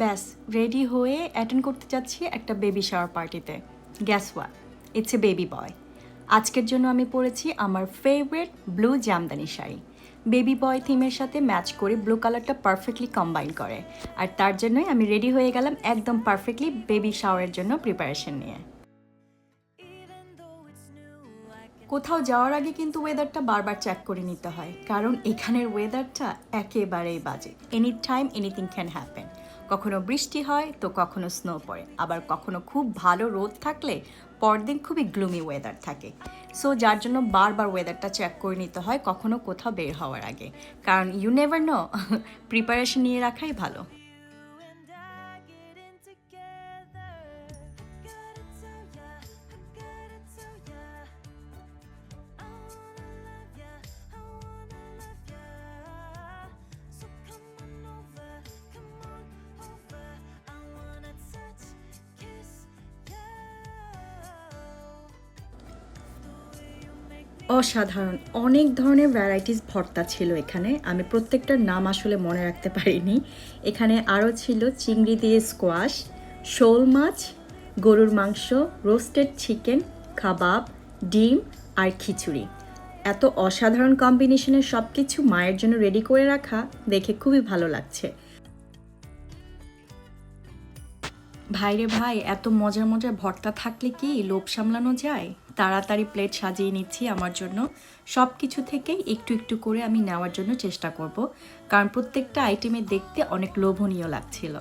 ব্যাস রেডি হয়ে অ্যাটেন্ড করতে যাচ্ছি একটা বেবি শাওয়ার পার্টিতে। Gas what, it's a baby বয়। আজকের জন্য আমি পরেছি আমার favourite blue Jamdani sari. Baby বয় থিমের সাথে ম্যাচ করে ব্লু কালারটা পারফেক্টলি কম্বাইন করে, আর তার জন্যই আমি রেডি হয়ে গেলাম একদম পারফেক্টলি বেবি শাওয়ারের জন্য প্রিপারেশন নিয়ে। কোথাও যাওয়ার আগে কিন্তু ওয়েদারটা বারবার চেক করে নিতে হয়, কারণ এখানের ওয়েদারটা একেবারেই বাজে। Any time anything can happen. কখনো বৃষ্টি হয় তো কখনো স্নো পড়ে, আবার কখনো খুব ভালো রোদ থাকলে পরদিন খুবই গ্লুমি ওয়েদার থাকে। সো যার জন্য বারবার ওয়েদারটা চেক করে নিতে হয় কখনো কোথাও বের হওয়ার আগে, কারণ ইউ নেভার নো। প্রিপারেশন নিয়ে রাখাই ভালো। অসাধারণ অনেক ধরনের ভ্যারাইটিস ভর্তা ছিল এখানে, আমি প্রত্যেকটার নাম আসলে মনে রাখতে পারিনি। এখানে আরও ছিল চিংড়ি দিয়ে স্কোয়াশ, শোল মাছ, গরুর মাংস, রোস্টেড চিকেন, কাবাব, ডিম আর খিচুড়ি। এত অসাধারণ কম্বিনেশনের সব কিছু মায়ের জন্য রেডি করে রাখা দেখে খুবই ভালো লাগছে। ভাইরে ভাই, এত মজার মজার ভর্তা থাকলে কি লোভ সামলানো যায়? তাড়াতাড়ি প্লেট সাজিয়ে নিচ্ছি আমার জন্য। সব কিছু থেকেই একটু একটু করে আমি নেওয়ার জন্য চেষ্টা করব, কারণ প্রত্যেকটা আইটেমে দেখতে অনেক লোভনীয় লাগছিল।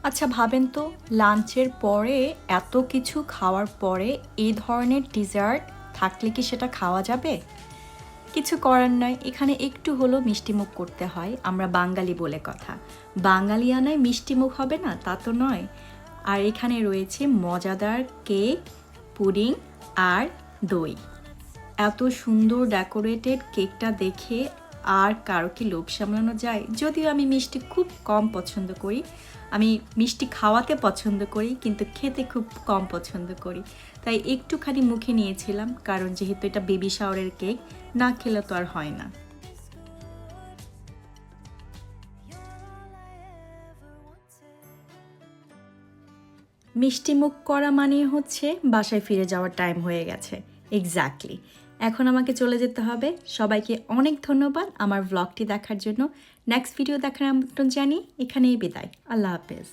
আচ্ছা ভাবেন তো, লাঞ্চের পরে এত কিছু খাওয়ার পরে এই ধরনের ডিজার্ট থাকলে কি সেটা খাওয়া যাবে? কিছু করার নয়, এখানে একটু হলেও মিষ্টিমুখ করতে হয়, আমরা বাঙালি বলে কথা। বাঙালিয়ানায় মিষ্টিমুখ হবে না তা তো নয়। আর এখানে রয়েছে মজাদার কেক, পুডিং আর দই। এত সুন্দর ডেকোরেটেড কেকটা দেখে আর কারো কি লোভ সামলানো যায়? যদিও আমি মিষ্টি খুব কম পছন্দ করি, আমি মিষ্টি খাওয়াতে পছন্দ করি কিন্তু খেতে খুব কম পছন্দ করি, তাই একটুখানি মুখে নিয়েছিলাম, কারণ যেহেতু এটা বেবি শাওয়ারের কেক, না খেলে তো আর হয় না। মিষ্টি মুখ করা মানে হচ্ছে বাসায় ফিরে যাওয়ার টাইম হয়ে গেছে। এক্স্যাক্টলি। এখন আমাকে চলে যেতে হবে। সবাইকে অনেক ধন্যবাদ আমার ভ্লগটি দেখার জন্য। নেক্সট ভিডিও দেখার আমন্ত্রণ জানিয়ে এখানেই বিদায়। আল্লাহ হাফেজ।